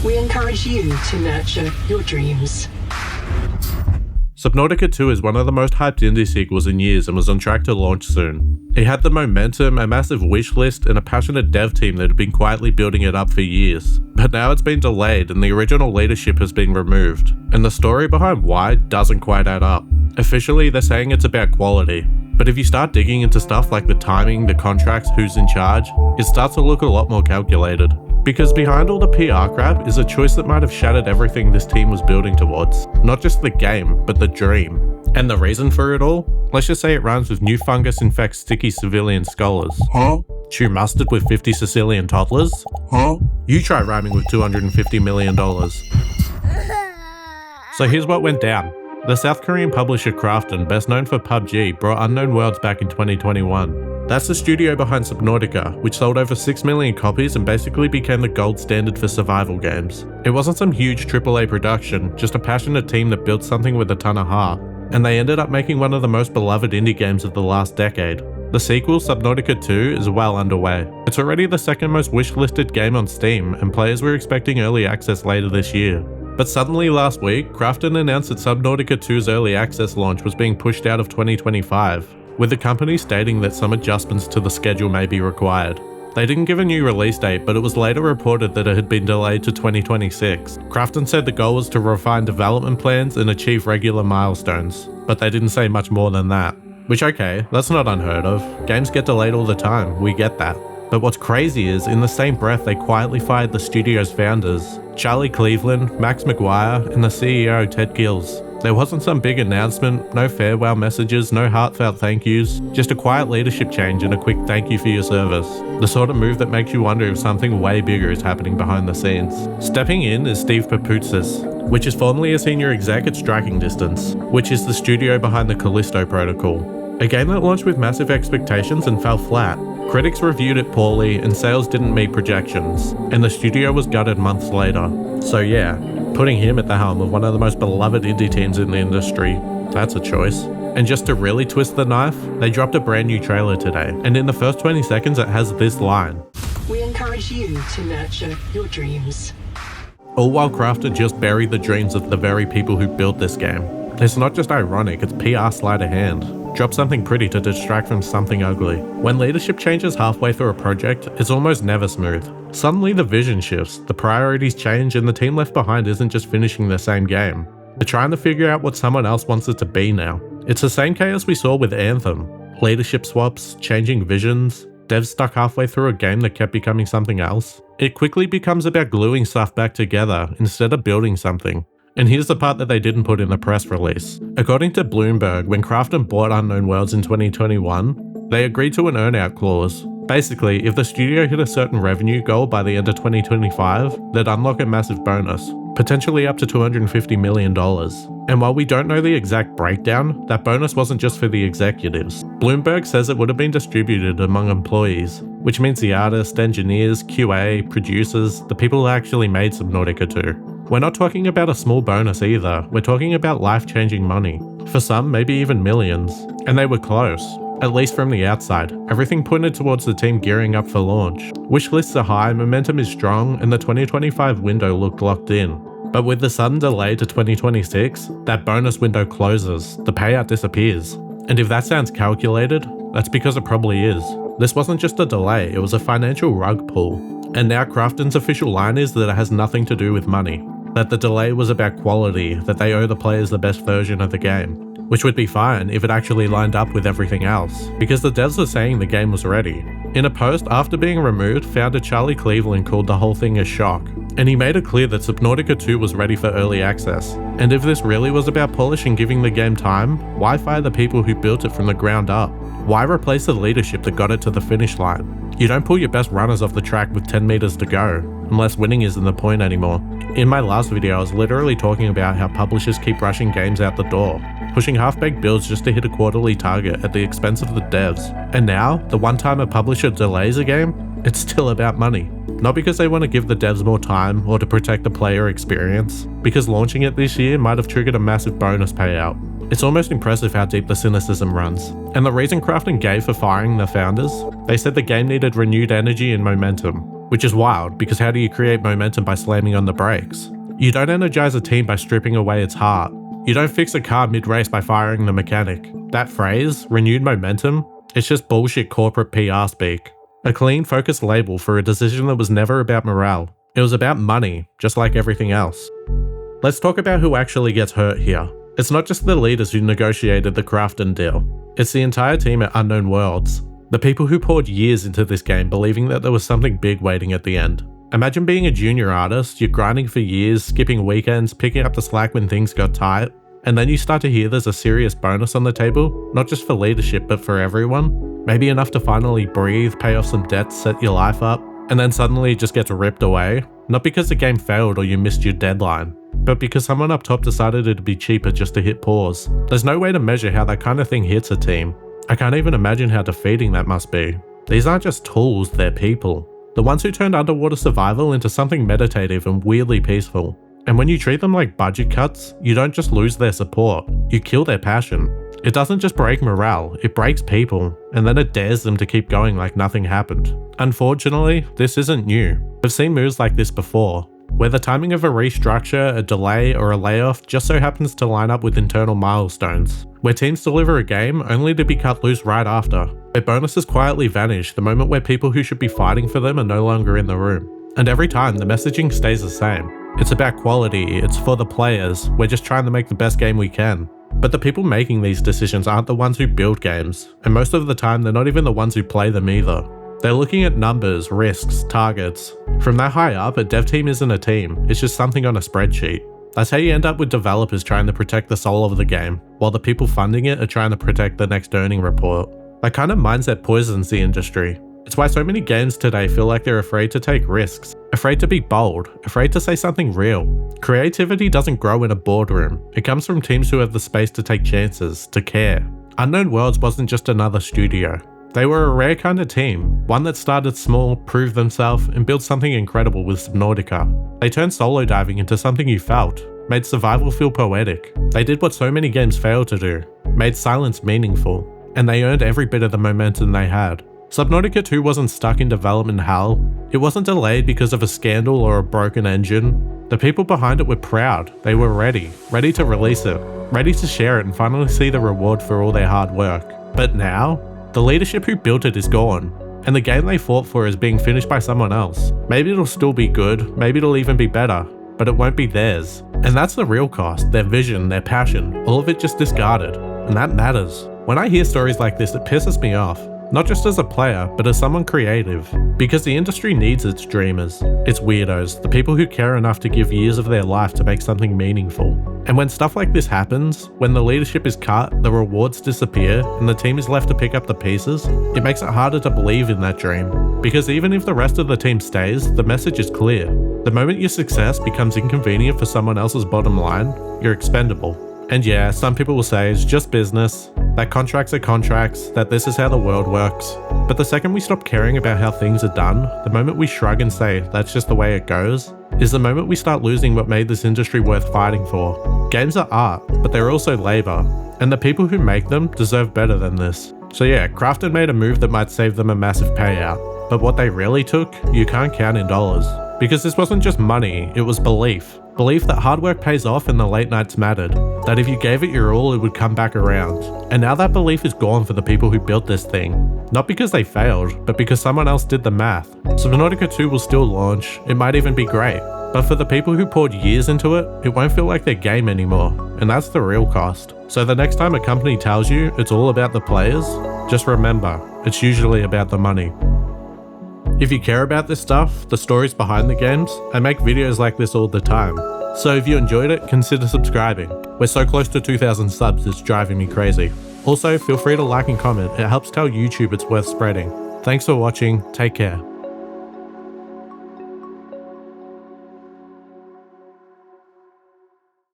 We encourage you to nurture your dreams. Subnautica 2 is one of the most hyped indie sequels in years and was on track to launch soon. It had the momentum, a massive wish list, and a passionate dev team that had been quietly building it up for years. But now it's been delayed and the original leadership has been removed, and the story behind why doesn't quite add up. Officially, they're saying it's about quality, but if you start digging into stuff like the timing, the contracts, who's in charge, it starts to look a lot more calculated. Because behind all the PR crap is a choice that might have shattered everything this team was building towards. Not just the game, but the dream. And the reason for it all? Let's just say it rhymes with new fungus infects sticky civilian scholars. Huh? Chew mustard with 50 Sicilian toddlers? Huh? You try rhyming with $250 million. So here's what went down. The South Korean publisher Krafton, best known for PUBG, brought Unknown Worlds back in 2021. That's the studio behind Subnautica, which sold over 6 million copies and basically became the gold standard for survival games. It wasn't some huge AAA production, just a passionate team that built something with a ton of heart. And they ended up making one of the most beloved indie games of the last decade. The sequel, Subnautica 2, is well underway. It's already the second most wishlisted game on Steam, and players were expecting early access later this year. But suddenly last week, Krafton announced that Subnautica 2's early access launch was being pushed out of 2025, with the company stating that some adjustments to the schedule may be required. They didn't give a new release date, but it was later reported that it had been delayed to 2026. Krafton said the goal was to refine development plans and achieve regular milestones, but they didn't say much more than that. Which, okay, that's not unheard of. Games get delayed all the time, we get that. But what's crazy is, in the same breath, they quietly fired the studio's founders, Charlie Cleveland, Max McGuire, and the CEO Ted Gills. There wasn't some big announcement, no farewell messages, no heartfelt thank yous, just a quiet leadership change and a quick thank you for your service. The sort of move that makes you wonder if something way bigger is happening behind the scenes. Stepping in is Steve Papoutsis, which is formerly a senior exec at Striking Distance, which is the studio behind the Callisto Protocol. A game that launched with massive expectations and fell flat. Critics reviewed it poorly and sales didn't meet projections, and the studio was gutted months later. So yeah, putting him at the helm of one of the most beloved indie teams in the industry, that's a choice. And just to really twist the knife, they dropped a brand new trailer today, and in the first 20 seconds it has this line. We encourage you to nurture your dreams. All while Krafton just buried the dreams of the very people who built this game. It's not just ironic, it's PR sleight of hand. Drop something pretty to distract from something ugly. When leadership changes halfway through a project, it's almost never smooth. Suddenly the vision shifts, the priorities change, and the team left behind isn't just finishing the same game. They're trying to figure out what someone else wants it to be now. It's the same chaos we saw with Anthem. Leadership swaps, changing visions, devs stuck halfway through a game that kept becoming something else. It quickly becomes about gluing stuff back together instead of building something. And here's the part that they didn't put in the press release. According to Bloomberg, when Krafton bought Unknown Worlds in 2021, they agreed to an earn-out clause. Basically, if the studio hit a certain revenue goal by the end of 2025, they'd unlock a massive bonus, potentially up to $250 million. And while we don't know the exact breakdown, that bonus wasn't just for the executives. Bloomberg says it would have been distributed among employees, which means the artists, engineers, QA, producers, the people who actually made Subnautica 2. We're not talking about a small bonus either, we're talking about life-changing money. For some, maybe even millions. And they were close, at least from the outside. Everything pointed towards the team gearing up for launch. Wish lists are high, momentum is strong, and the 2025 window looked locked in. But with the sudden delay to 2026, that bonus window closes, the payout disappears. And if that sounds calculated, that's because it probably is. This wasn't just a delay, it was a financial rug pull. And now Krafton's official line is that it has nothing to do with money. That the delay was about quality, that they owe the players the best version of the game. Which would be fine if it actually lined up with everything else, because the devs are saying the game was ready. In a post after being removed, founder Charlie Cleveland called the whole thing a shock, and he made it clear that Subnautica 2 was ready for early access. And if this really was about polish and giving the game time, why fire the people who built it from the ground up? Why replace the leadership that got it to the finish line? You don't pull your best runners off the track with 10 meters to go, unless winning isn't the point anymore. In my last video, I was literally talking about how publishers keep rushing games out the door, pushing half-baked builds just to hit a quarterly target at the expense of the devs. And now, the one time a publisher delays a game, it's still about money. Not because they want to give the devs more time or to protect the player experience, because launching it this year might have triggered a massive bonus payout. It's almost impressive how deep the cynicism runs. And the reason Krafton gave for firing the founders? They said the game needed renewed energy and momentum. which is wild because how do you create momentum by slamming on the brakes? You don't energize a team by stripping away its heart. You don't fix a car mid-race by firing the mechanic. That phrase, renewed momentum, it's just bullshit corporate PR speak. A clean, focused label for a decision that was never about morale. It was about money, just like everything else. Let's talk about who actually gets hurt here. It's not just the leaders who negotiated the Crafton deal. It's the entire team at Unknown Worlds. The people who poured years into this game believing that there was something big waiting at the end. Imagine being a junior artist, you're grinding for years, skipping weekends, picking up the slack when things got tight, and then you start to hear there's a serious bonus on the table, not just for leadership but for everyone. Maybe enough to finally breathe, pay off some debts, set your life up, and then suddenly it just gets ripped away. Not because the game failed or you missed your deadline, but because someone up top decided it'd be cheaper just to hit pause. There's no way to measure how that kind of thing hits a team. I can't even imagine how defeating that must be. These aren't just tools, they're people. The ones who turned underwater survival into something meditative and weirdly peaceful. And when you treat them like budget cuts, you don't just lose their support, you kill their passion. It doesn't just break morale, it breaks people, and then it dares them to keep going like nothing happened. Unfortunately, this isn't new. We've seen moves like this before, where the timing of a restructure, a delay, or a layoff just so happens to line up with internal milestones, where teams deliver a game only to be cut loose right after, where bonuses quietly vanish the moment where people who should be fighting for them are no longer in the room. And every time, the messaging stays the same. It's about quality, it's for the players, we're just trying to make the best game we can. But the people making these decisions aren't the ones who build games, and most of the time they're not even the ones who play them either. They're looking at numbers, risks, targets. From that high up, a dev team isn't a team, it's just something on a spreadsheet. That's how you end up with developers trying to protect the soul of the game, while the people funding it are trying to protect the next earning report. That kind of mindset poisons the industry. It's why so many games today feel like they're afraid to take risks, afraid to be bold, afraid to say something real. Creativity doesn't grow in a boardroom, it comes from teams who have the space to take chances, to care. Unknown Worlds wasn't just another studio. They were a rare kind of team, one that started small, proved themselves, and built something incredible with Subnautica. They turned solo diving into something you felt, made survival feel poetic. They did what so many games fail to do, made silence meaningful, and they earned every bit of the momentum they had. Subnautica 2 wasn't stuck in development hell. It wasn't delayed because of a scandal or a broken engine. The people behind it were proud. They were ready to release it, ready to share it and finally see the reward for all their hard work. But now, the leadership who built it is gone, and the game they fought for is being finished by someone else. Maybe it'll still be good, maybe it'll even be better, but it won't be theirs. And that's the real cost, their vision, their passion, all of it just discarded. And that matters. When I hear stories like this, it pisses me off. Not just as a player, but as someone creative. Because the industry needs its dreamers, its weirdos, the people who care enough to give years of their life to make something meaningful. And when stuff like this happens, when the leadership is cut, the rewards disappear, and the team is left to pick up the pieces, it makes it harder to believe in that dream. Because even if the rest of the team stays, the message is clear. The moment your success becomes inconvenient for someone else's bottom line, you're expendable. And yeah, some people will say it's just business, that contracts are contracts, that this is how the world works. But the second we stop caring about how things are done, the moment we shrug and say that's just the way it goes, is the moment we start losing what made this industry worth fighting for. Games are art, but they're also labor, and the people who make them deserve better than this. So yeah, Crafton made a move that might save them a massive payout, but what they really took, you can't count in dollars. Because this wasn't just money, it was belief. Belief that hard work pays off and the late nights mattered. That if you gave it your all, it would come back around. And now that belief is gone for the people who built this thing. Not because they failed, but because someone else did the math. Subnautica 2 will still launch, it might even be great. But for the people who poured years into it, it won't feel like their game anymore. And that's the real cost. So the next time a company tells you it's all about the players, just remember, it's usually about the money. If you care about this stuff, the stories behind the games, I make videos like this all the time. So if you enjoyed it, consider subscribing. We're so close to 2,000 subs, it's driving me crazy. Also, feel free to like and comment, it helps tell YouTube it's worth spreading. Thanks for watching, take care.